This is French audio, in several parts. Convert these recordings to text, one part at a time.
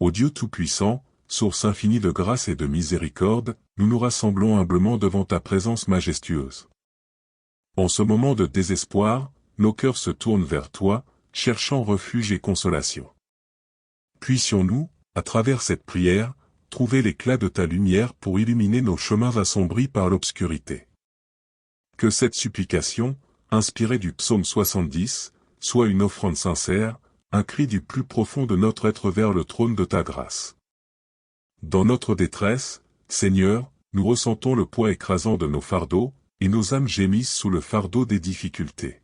Ô Dieu Tout-Puissant, source infinie de grâce et de miséricorde, nous nous rassemblons humblement devant ta présence majestueuse. En ce moment de désespoir, nos cœurs se tournent vers toi, cherchant refuge et consolation. Puissions-nous, à travers cette prière, trouver l'éclat de ta lumière pour illuminer nos chemins assombris par l'obscurité. Que cette supplication, inspirée du psaume 70, soit une offrande sincère, un cri du plus profond de notre être vers le trône de ta grâce. Dans notre détresse, Seigneur, nous ressentons le poids écrasant de nos fardeaux, et nos âmes gémissent sous le fardeau des difficultés.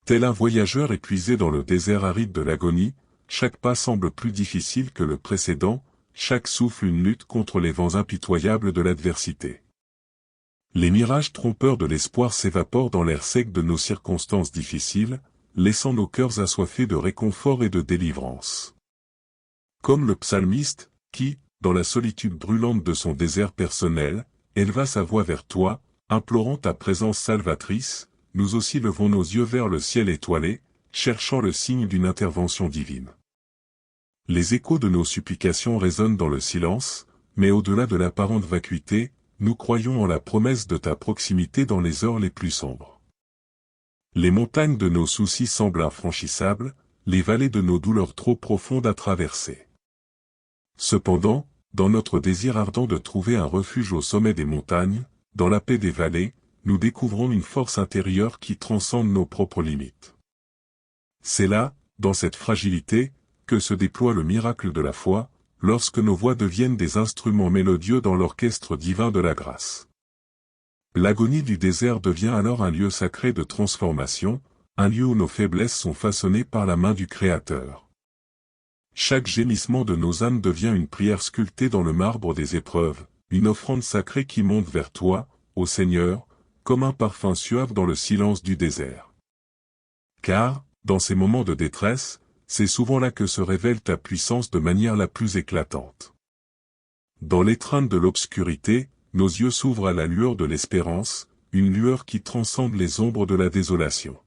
Tel un voyageur épuisé dans le désert aride de l'agonie, chaque pas semble plus difficile que le précédent, chaque souffle une lutte contre les vents impitoyables de l'adversité. Les mirages trompeurs de l'espoir s'évaporent dans l'air sec de nos circonstances difficiles, laissant nos cœurs assoiffés de réconfort et de délivrance. Comme le psalmiste, qui, dans la solitude brûlante de son désert personnel, éleva sa voix vers toi, implorant ta présence salvatrice, nous aussi levons nos yeux vers le ciel étoilé, cherchant le signe d'une intervention divine. Les échos de nos supplications résonnent dans le silence, mais au-delà de l'apparente vacuité, nous croyons en la promesse de ta proximité dans les heures les plus sombres. Les montagnes de nos soucis semblent infranchissables, les vallées de nos douleurs trop profondes à traverser. Cependant, dans notre désir ardent de trouver un refuge au sommet des montagnes, dans la paix des vallées, nous découvrons une force intérieure qui transcende nos propres limites. C'est là, dans cette fragilité, que se déploie le miracle de la foi, lorsque nos voix deviennent des instruments mélodieux dans l'orchestre divin de la grâce. L'agonie du désert devient alors un lieu sacré de transformation, un lieu où nos faiblesses sont façonnées par la main du Créateur. Chaque gémissement de nos âmes devient une prière sculptée dans le marbre des épreuves, une offrande sacrée qui monte vers toi, ô Seigneur, comme un parfum suave dans le silence du désert. Car, dans ces moments de détresse, c'est souvent là que se révèle ta puissance de manière la plus éclatante. Dans l'étreinte de l'obscurité, nos yeux s'ouvrent à la lueur de l'espérance, une lueur qui transcende les ombres de la désolation.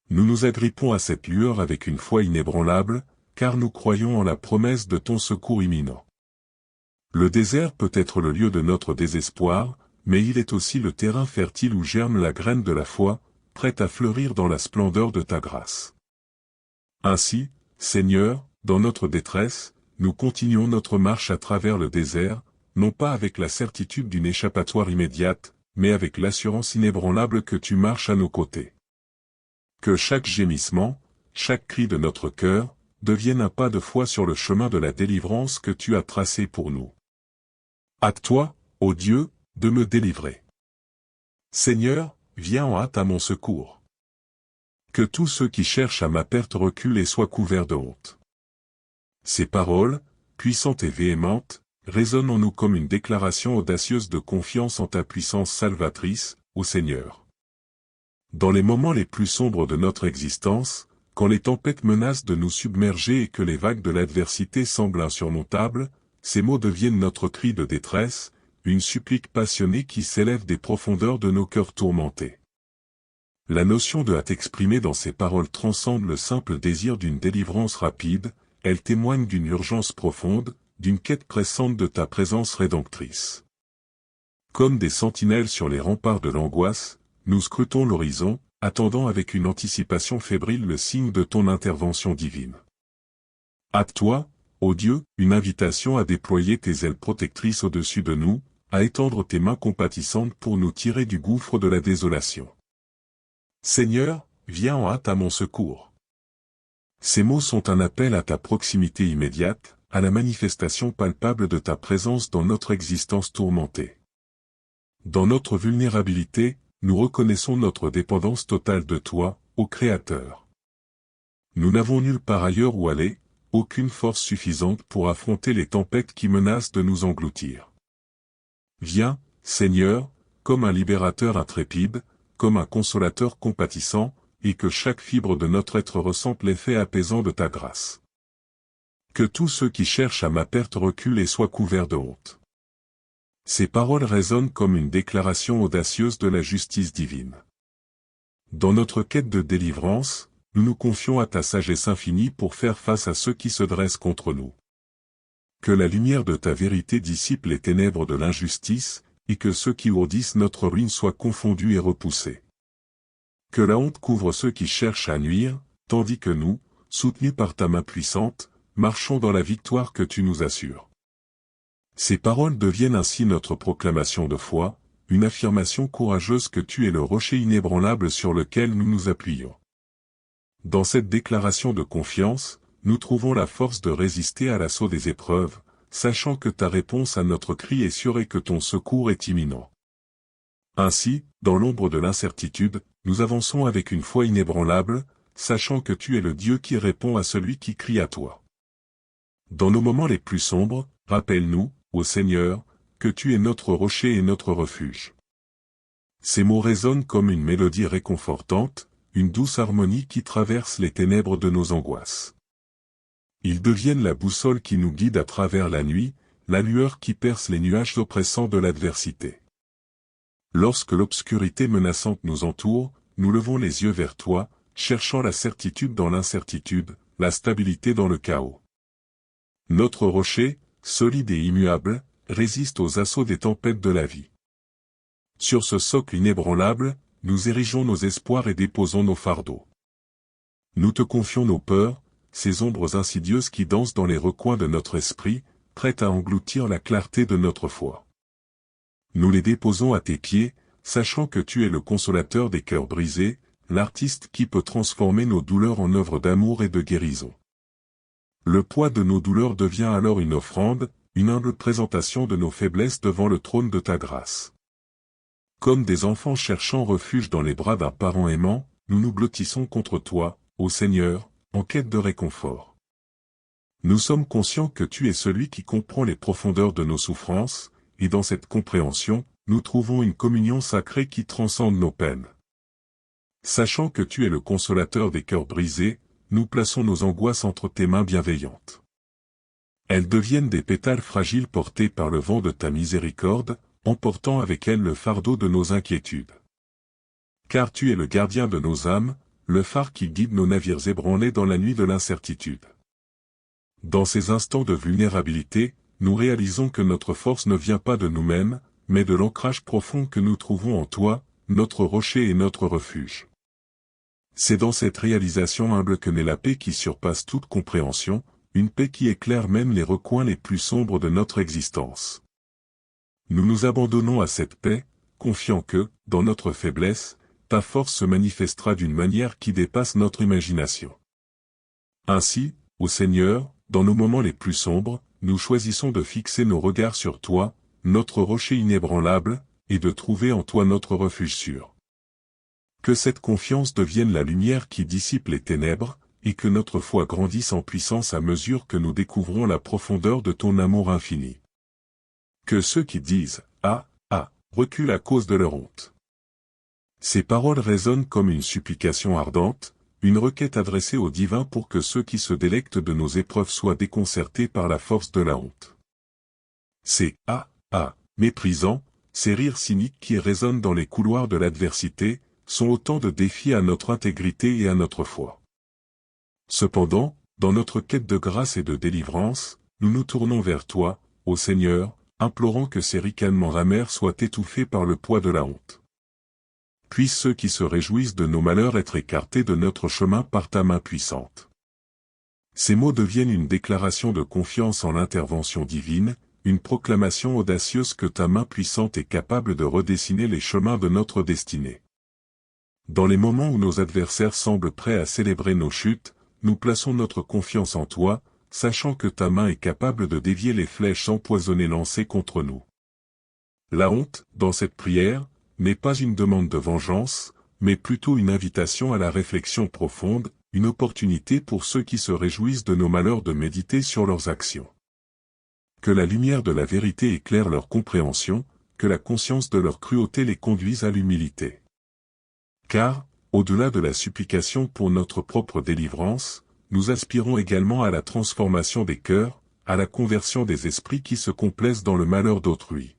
Nous nous agrippons à cette lueur avec une foi inébranlable, car nous croyons en la promesse de ton secours imminent. Le désert peut être le lieu de notre désespoir, mais il est aussi le terrain fertile où germe la graine de la foi, prête à fleurir dans la splendeur de ta grâce. Ainsi, Seigneur, dans notre détresse, nous continuons notre marche à travers le désert, non pas avec la certitude d'une échappatoire immédiate, mais avec l'assurance inébranlable que tu marches à nos côtés. Que chaque gémissement, chaque cri de notre cœur, devienne un pas de foi sur le chemin de la délivrance que tu as tracé pour nous. Hâte-toi, ô Dieu, de me délivrer. Seigneur, viens en hâte à mon secours. Que tous ceux qui cherchent à ma perte reculent et soient couverts de honte. Ces paroles, puissantes et véhémentes, résonnent en nous comme une déclaration audacieuse de confiance en ta puissance salvatrice, ô Seigneur. Dans les moments les plus sombres de notre existence, quand les tempêtes menacent de nous submerger et que les vagues de l'adversité semblent insurmontables, ces mots deviennent notre cri de détresse, une supplique passionnée qui s'élève des profondeurs de nos cœurs tourmentés. La notion de hâte exprimée dans ces paroles transcende le simple désir d'une délivrance rapide, elle témoigne d'une urgence profonde, d'une quête pressante de ta présence rédemptrice. Comme des sentinelles sur les remparts de l'angoisse, nous scrutons l'horizon, attendant avec une anticipation fébrile le signe de ton intervention divine. Hâte-toi, ô Dieu, une invitation à déployer tes ailes protectrices au-dessus de nous, à étendre tes mains compatissantes pour nous tirer du gouffre de la désolation. Seigneur, viens en hâte à mon secours. Ces mots sont un appel à ta proximité immédiate, à la manifestation palpable de ta présence dans notre existence tourmentée. Dans notre vulnérabilité, nous reconnaissons notre dépendance totale de toi, ô Créateur. Nous n'avons nulle part ailleurs où aller, aucune force suffisante pour affronter les tempêtes qui menacent de nous engloutir. Viens, Seigneur, comme un libérateur intrépide, comme un consolateur compatissant, et que chaque fibre de notre être ressente l'effet apaisant de ta grâce. Que tous ceux qui cherchent à ma perte reculent et soient couverts de honte. Ces paroles résonnent comme une déclaration audacieuse de la justice divine. Dans notre quête de délivrance, nous nous confions à ta sagesse infinie pour faire face à ceux qui se dressent contre nous. Que la lumière de ta vérité dissipe les ténèbres de l'injustice, et que ceux qui ourdissent notre ruine soient confondus et repoussés. Que la honte couvre ceux qui cherchent à nuire, tandis que nous, soutenus par ta main puissante, marchons dans la victoire que tu nous assures. Ces paroles deviennent ainsi notre proclamation de foi, une affirmation courageuse que tu es le rocher inébranlable sur lequel nous nous appuyons. Dans cette déclaration de confiance, nous trouvons la force de résister à l'assaut des épreuves, sachant que ta réponse à notre cri est sûre et que ton secours est imminent. Ainsi, dans l'ombre de l'incertitude, nous avançons avec une foi inébranlable, sachant que tu es le Dieu qui répond à celui qui crie à toi. Dans nos moments les plus sombres, rappelle-nous, ô Seigneur, que tu es notre rocher et notre refuge. Ces mots résonnent comme une mélodie réconfortante, une douce harmonie qui traverse les ténèbres de nos angoisses. Ils deviennent la boussole qui nous guide à travers la nuit, la lueur qui perce les nuages oppressants de l'adversité. Lorsque l'obscurité menaçante nous entoure, nous levons les yeux vers toi, cherchant la certitude dans l'incertitude, la stabilité dans le chaos. Notre rocher, solide et immuable, résiste aux assauts des tempêtes de la vie. Sur ce socle inébranlable, nous érigeons nos espoirs et déposons nos fardeaux. Nous te confions nos peurs, ces ombres insidieuses qui dansent dans les recoins de notre esprit, prêtes à engloutir la clarté de notre foi. Nous les déposons à tes pieds, sachant que tu es le consolateur des cœurs brisés, l'artiste qui peut transformer nos douleurs en œuvres d'amour et de guérison. Le poids de nos douleurs devient alors une offrande, une humble présentation de nos faiblesses devant le trône de ta grâce. Comme des enfants cherchant refuge dans les bras d'un parent aimant, nous nous blottissons contre toi, ô Seigneur, en quête de réconfort. Nous sommes conscients que tu es celui qui comprend les profondeurs de nos souffrances, et dans cette compréhension, nous trouvons une communion sacrée qui transcende nos peines. Sachant que tu es le consolateur des cœurs brisés, nous plaçons nos angoisses entre tes mains bienveillantes. Elles deviennent des pétales fragiles portés par le vent de ta miséricorde, emportant avec elles le fardeau de nos inquiétudes. Car tu es le gardien de nos âmes, le phare qui guide nos navires ébranlés dans la nuit de l'incertitude. Dans ces instants de vulnérabilité, nous réalisons que notre force ne vient pas de nous-mêmes, mais de l'ancrage profond que nous trouvons en toi, notre rocher et notre refuge. C'est dans cette réalisation humble que naît la paix qui surpasse toute compréhension, une paix qui éclaire même les recoins les plus sombres de notre existence. Nous nous abandonnons à cette paix, confiant que, dans notre faiblesse, ta force se manifestera d'une manière qui dépasse notre imagination. Ainsi, ô Seigneur, dans nos moments les plus sombres, nous choisissons de fixer nos regards sur toi, notre rocher inébranlable, et de trouver en toi notre refuge sûr. Que cette confiance devienne la lumière qui dissipe les ténèbres, et que notre foi grandisse en puissance à mesure que nous découvrons la profondeur de ton amour infini. Que ceux qui disent « Ah, ah » reculent à cause de leur honte. Ces paroles résonnent comme une supplication ardente, une requête adressée au divin pour que ceux qui se délectent de nos épreuves soient déconcertés par la force de la honte. Ces « Ah, ah » méprisants, ces rires cyniques qui résonnent dans les couloirs de l'adversité, sont autant de défis à notre intégrité et à notre foi. Cependant, dans notre quête de grâce et de délivrance, nous nous tournons vers toi, ô Seigneur, implorant que ces ricanements amers soient étouffés par le poids de la honte. Puissent ceux qui se réjouissent de nos malheurs être écartés de notre chemin par ta main puissante. Ces mots deviennent une déclaration de confiance en l'intervention divine, une proclamation audacieuse que ta main puissante est capable de redessiner les chemins de notre destinée. Dans les moments où nos adversaires semblent prêts à célébrer nos chutes, nous plaçons notre confiance en toi, sachant que ta main est capable de dévier les flèches empoisonnées lancées contre nous. La honte, dans cette prière, n'est pas une demande de vengeance, mais plutôt une invitation à la réflexion profonde, une opportunité pour ceux qui se réjouissent de nos malheurs de méditer sur leurs actions. Que la lumière de la vérité éclaire leur compréhension, que la conscience de leur cruauté les conduise à l'humilité. Car, au-delà de la supplication pour notre propre délivrance, nous aspirons également à la transformation des cœurs, à la conversion des esprits qui se complaisent dans le malheur d'autrui.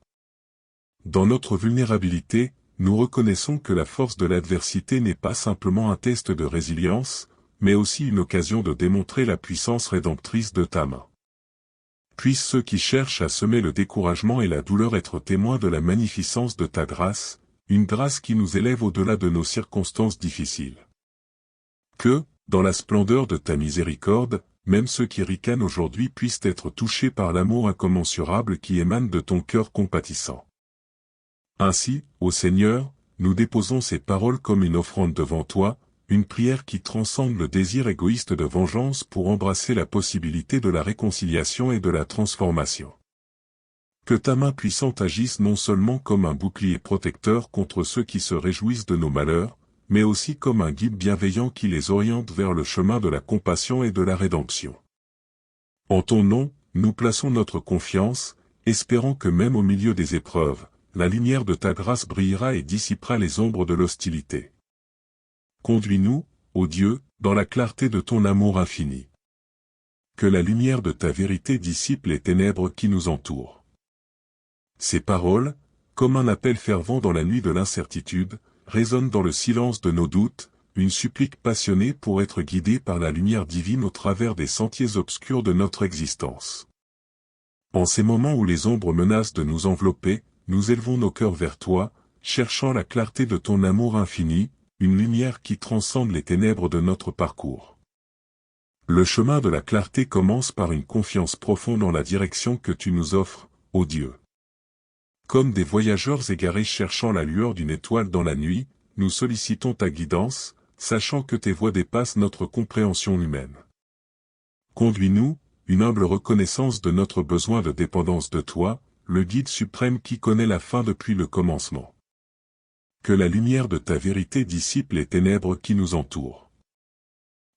Dans notre vulnérabilité, nous reconnaissons que la force de l'adversité n'est pas simplement un test de résilience, mais aussi une occasion de démontrer la puissance rédemptrice de ta main. Puissent ceux qui cherchent à semer le découragement et la douleur être témoins de la magnificence de ta grâce, une grâce qui nous élève au-delà de nos circonstances difficiles. Que, dans la splendeur de ta miséricorde, même ceux qui ricanent aujourd'hui puissent être touchés par l'amour incommensurable qui émane de ton cœur compatissant. Ainsi, ô Seigneur, nous déposons ces paroles comme une offrande devant toi, une prière qui transcende le désir égoïste de vengeance pour embrasser la possibilité de la réconciliation et de la transformation. Que ta main puissante agisse non seulement comme un bouclier protecteur contre ceux qui se réjouissent de nos malheurs, mais aussi comme un guide bienveillant qui les oriente vers le chemin de la compassion et de la rédemption. En ton nom, nous plaçons notre confiance, espérant que même au milieu des épreuves, la lumière de ta grâce brillera et dissipera les ombres de l'hostilité. Conduis-nous, ô Dieu, dans la clarté de ton amour infini. Que la lumière de ta vérité dissipe les ténèbres qui nous entourent. Ces paroles, comme un appel fervent dans la nuit de l'incertitude, résonnent dans le silence de nos doutes, une supplique passionnée pour être guidée par la lumière divine au travers des sentiers obscurs de notre existence. En ces moments où les ombres menacent de nous envelopper, nous élevons nos cœurs vers toi, cherchant la clarté de ton amour infini, une lumière qui transcende les ténèbres de notre parcours. Le chemin de la clarté commence par une confiance profonde en la direction que tu nous offres, ô Dieu. Comme des voyageurs égarés cherchant la lueur d'une étoile dans la nuit, nous sollicitons ta guidance, sachant que tes voies dépassent notre compréhension humaine. Conduis-nous, une humble reconnaissance de notre besoin de dépendance de toi, le guide suprême qui connaît la fin depuis le commencement. Que la lumière de ta vérité dissipe les ténèbres qui nous entourent.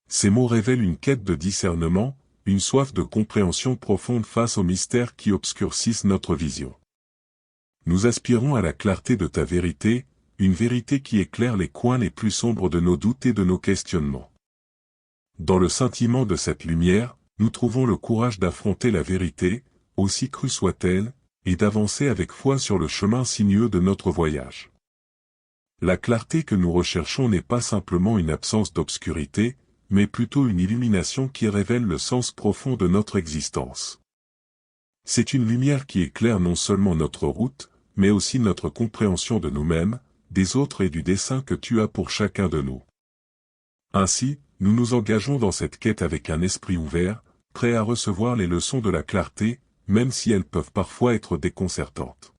Ces mots révèlent une quête de discernement, une soif de compréhension profonde face aux mystères qui obscurcissent notre vision. Nous aspirons à la clarté de ta vérité, une vérité qui éclaire les coins les plus sombres de nos doutes et de nos questionnements. Dans le scintillement de cette lumière, nous trouvons le courage d'affronter la vérité, aussi crue soit-elle, et d'avancer avec foi sur le chemin sinueux de notre voyage. La clarté que nous recherchons n'est pas simplement une absence d'obscurité, mais plutôt une illumination qui révèle le sens profond de notre existence. C'est une lumière qui éclaire non seulement notre route, mais aussi notre compréhension de nous-mêmes, des autres et du dessein que tu as pour chacun de nous. Ainsi, nous nous engageons dans cette quête avec un esprit ouvert, prêt à recevoir les leçons de la clarté, même si elles peuvent parfois être déconcertantes.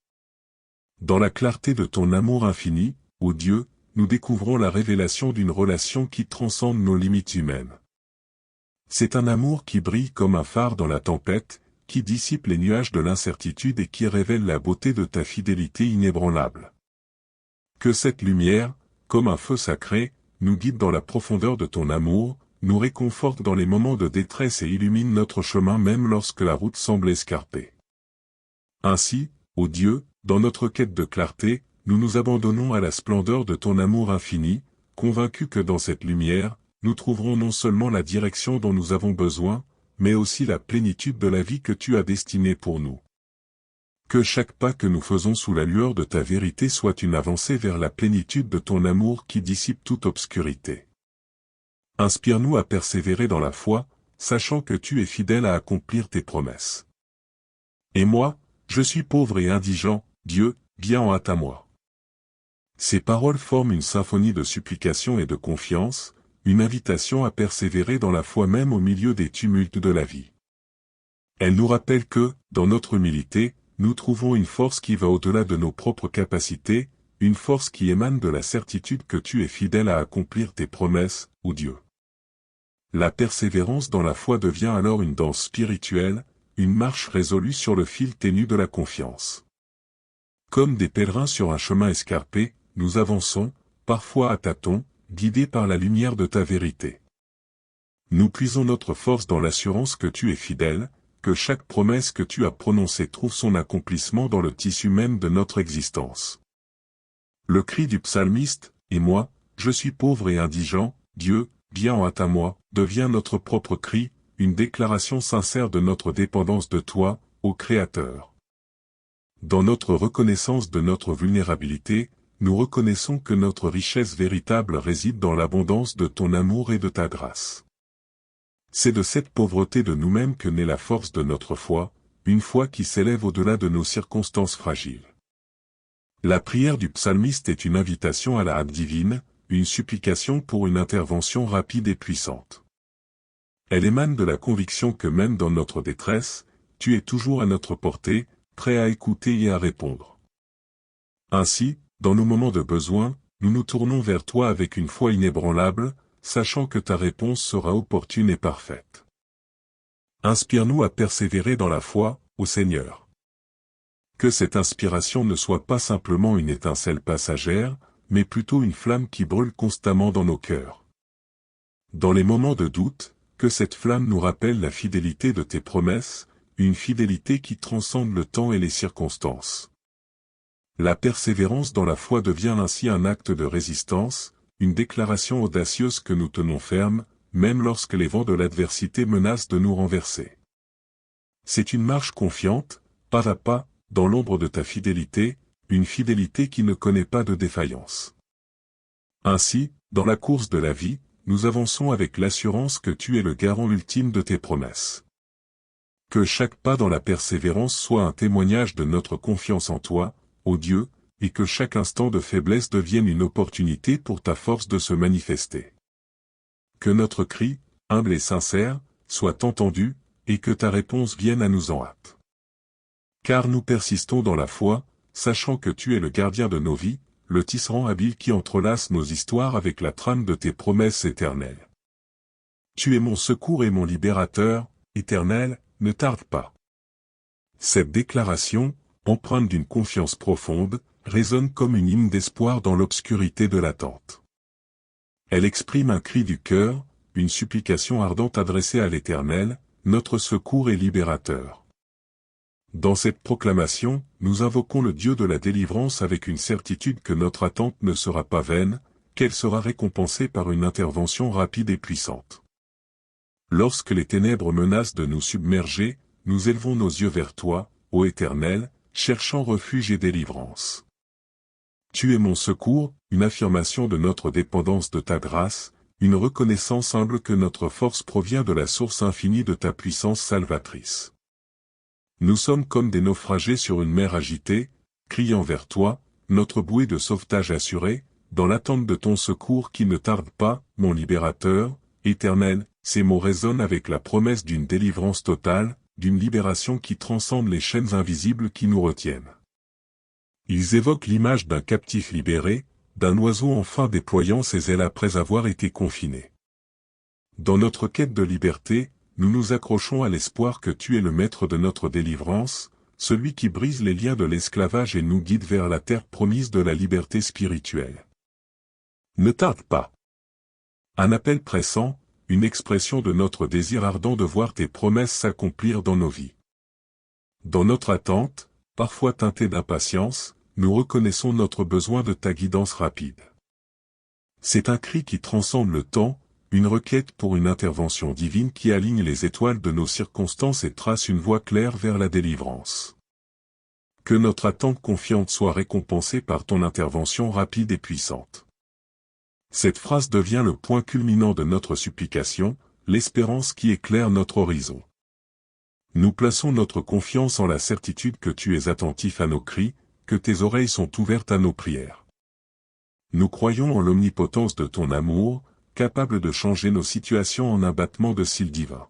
Dans la clarté de ton amour infini, ô Dieu, nous découvrons la révélation d'une relation qui transcende nos limites humaines. C'est un amour qui brille comme un phare dans la tempête, qui dissipe les nuages de l'incertitude et qui révèle la beauté de ta fidélité inébranlable. Que cette lumière, comme un feu sacré, nous guide dans la profondeur de ton amour, nous réconforte dans les moments de détresse et illumine notre chemin même lorsque la route semble escarpée. Ainsi, ô Dieu, dans notre quête de clarté, nous nous abandonnons à la splendeur de ton amour infini, convaincus que dans cette lumière, nous trouverons non seulement la direction dont nous avons besoin, mais aussi la plénitude de la vie que tu as destinée pour nous. Que chaque pas que nous faisons sous la lueur de ta vérité soit une avancée vers la plénitude de ton amour qui dissipe toute obscurité. Inspire-nous à persévérer dans la foi, sachant que tu es fidèle à accomplir tes promesses. Et moi, je suis pauvre et indigent, Dieu, viens en hâte à moi. Ces paroles forment une symphonie de supplication et de confiance, une invitation à persévérer dans la foi même au milieu des tumultes de la vie. Elles nous rappellent que, dans notre humilité, nous trouvons une force qui va au-delà de nos propres capacités, une force qui émane de la certitude que tu es fidèle à accomplir tes promesses, ô Dieu. La persévérance dans la foi devient alors une danse spirituelle, une marche résolue sur le fil ténu de la confiance. Comme des pèlerins sur un chemin escarpé, nous avançons, parfois à tâtons, guidés par la lumière de ta vérité. Nous puisons notre force dans l'assurance que tu es fidèle, que chaque promesse que tu as prononcée trouve son accomplissement dans le tissu même de notre existence. Le cri du psalmiste, « Et moi, je suis pauvre et indigent, Dieu, viens en hâte à moi », devient notre propre cri, une déclaration sincère de notre dépendance de toi, ô Créateur. Dans notre reconnaissance de notre vulnérabilité, nous reconnaissons que notre richesse véritable réside dans l'abondance de ton amour et de ta grâce. C'est de cette pauvreté de nous-mêmes que naît la force de notre foi, une foi qui s'élève au-delà de nos circonstances fragiles. La prière du psalmiste est une invitation à la hâte divine, une supplication pour une intervention rapide et puissante. Elle émane de la conviction que même dans notre détresse, tu es toujours à notre portée, prêt à écouter et à répondre. Ainsi, dans nos moments de besoin, nous nous tournons vers toi avec une foi inébranlable, sachant que ta réponse sera opportune et parfaite. Inspire-nous à persévérer dans la foi, ô Seigneur. Que cette inspiration ne soit pas simplement une étincelle passagère, mais plutôt une flamme qui brûle constamment dans nos cœurs. Dans les moments de doute, que cette flamme nous rappelle la fidélité de tes promesses, une fidélité qui transcende le temps et les circonstances. La persévérance dans la foi devient ainsi un acte de résistance, une déclaration audacieuse que nous tenons ferme, même lorsque les vents de l'adversité menacent de nous renverser. C'est une marche confiante, pas à pas, dans l'ombre de ta fidélité, une fidélité qui ne connaît pas de défaillance. Ainsi, dans la course de la vie, nous avançons avec l'assurance que tu es le garant ultime de tes promesses. Que chaque pas dans la persévérance soit un témoignage de notre confiance en toi, ô Dieu, et que chaque instant de faiblesse devienne une opportunité pour ta force de se manifester. Que notre cri, humble et sincère, soit entendu, et que ta réponse vienne à nous en hâte. Car nous persistons dans la foi, sachant que tu es le gardien de nos vies, le tisserand habile qui entrelace nos histoires avec la trame de tes promesses éternelles. Tu es mon secours et mon libérateur, Éternel, ne tarde pas. Cette déclaration, empreinte d'une confiance profonde, résonne comme une hymne d'espoir dans l'obscurité de l'attente. Elle exprime un cri du cœur, une supplication ardente adressée à l'Éternel, notre secours et libérateur. Dans cette proclamation, nous invoquons le Dieu de la délivrance avec une certitude que notre attente ne sera pas vaine, qu'elle sera récompensée par une intervention rapide et puissante. Lorsque les ténèbres menacent de nous submerger, nous élevons nos yeux vers toi, ô Éternel, cherchant refuge et délivrance. Tu es mon secours, une affirmation de notre dépendance de ta grâce, une reconnaissance humble que notre force provient de la source infinie de ta puissance salvatrice. Nous sommes comme des naufragés sur une mer agitée, criant vers toi, notre bouée de sauvetage assurée, dans l'attente de ton secours qui ne tarde pas, mon libérateur, Éternel. Ces mots résonnent avec la promesse d'une délivrance totale, d'une libération qui transcende les chaînes invisibles qui nous retiennent. Ils évoquent l'image d'un captif libéré, d'un oiseau enfin déployant ses ailes après avoir été confiné. Dans notre quête de liberté, nous nous accrochons à l'espoir que tu es le maître de notre délivrance, celui qui brise les liens de l'esclavage et nous guide vers la terre promise de la liberté spirituelle. Ne tarde pas. Un appel pressant, une expression de notre désir ardent de voir tes promesses s'accomplir dans nos vies. Dans notre attente, parfois teintée d'impatience, nous reconnaissons notre besoin de ta guidance rapide. C'est un cri qui transcende le temps, une requête pour une intervention divine qui aligne les étoiles de nos circonstances et trace une voie claire vers la délivrance. Que notre attente confiante soit récompensée par ton intervention rapide et puissante. Cette phrase devient le point culminant de notre supplication, l'espérance qui éclaire notre horizon. Nous plaçons notre confiance en la certitude que tu es attentif à nos cris, que tes oreilles sont ouvertes à nos prières. Nous croyons en l'omnipotence de ton amour, capable de changer nos situations en un battement de cils divin.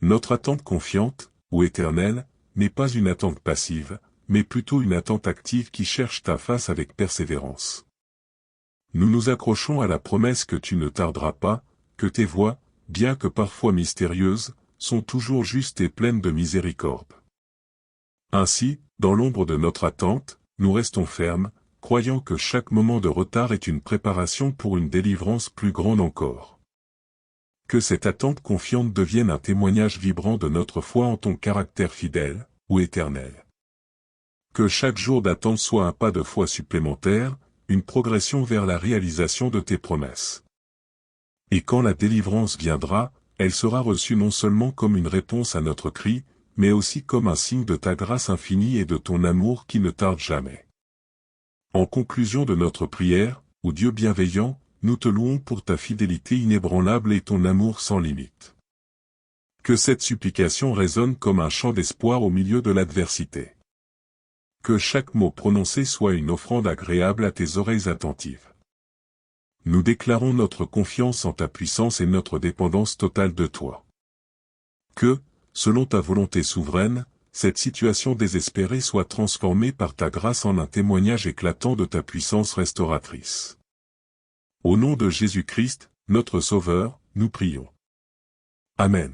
Notre attente confiante, ô Éternel, n'est pas une attente passive, mais plutôt une attente active qui cherche ta face avec persévérance. Nous nous accrochons à la promesse que tu ne tarderas pas, que tes voies, bien que parfois mystérieuses, sont toujours justes et pleines de miséricorde. Ainsi, dans l'ombre de notre attente, nous restons fermes, croyant que chaque moment de retard est une préparation pour une délivrance plus grande encore. Que cette attente confiante devienne un témoignage vibrant de notre foi en ton caractère fidèle, ô Éternel. Que chaque jour d'attente soit un pas de foi supplémentaire, une progression vers la réalisation de tes promesses. Et quand la délivrance viendra, elle sera reçue non seulement comme une réponse à notre cri, mais aussi comme un signe de ta grâce infinie et de ton amour qui ne tarde jamais. En conclusion de notre prière, ô Dieu bienveillant, nous te louons pour ta fidélité inébranlable et ton amour sans limite. Que cette supplication résonne comme un chant d'espoir au milieu de l'adversité. Que chaque mot prononcé soit une offrande agréable à tes oreilles attentives. Nous déclarons notre confiance en ta puissance et notre dépendance totale de toi. Que, selon ta volonté souveraine, cette situation désespérée soit transformée par ta grâce en un témoignage éclatant de ta puissance restauratrice. Au nom de Jésus-Christ, notre Sauveur, nous prions. Amen.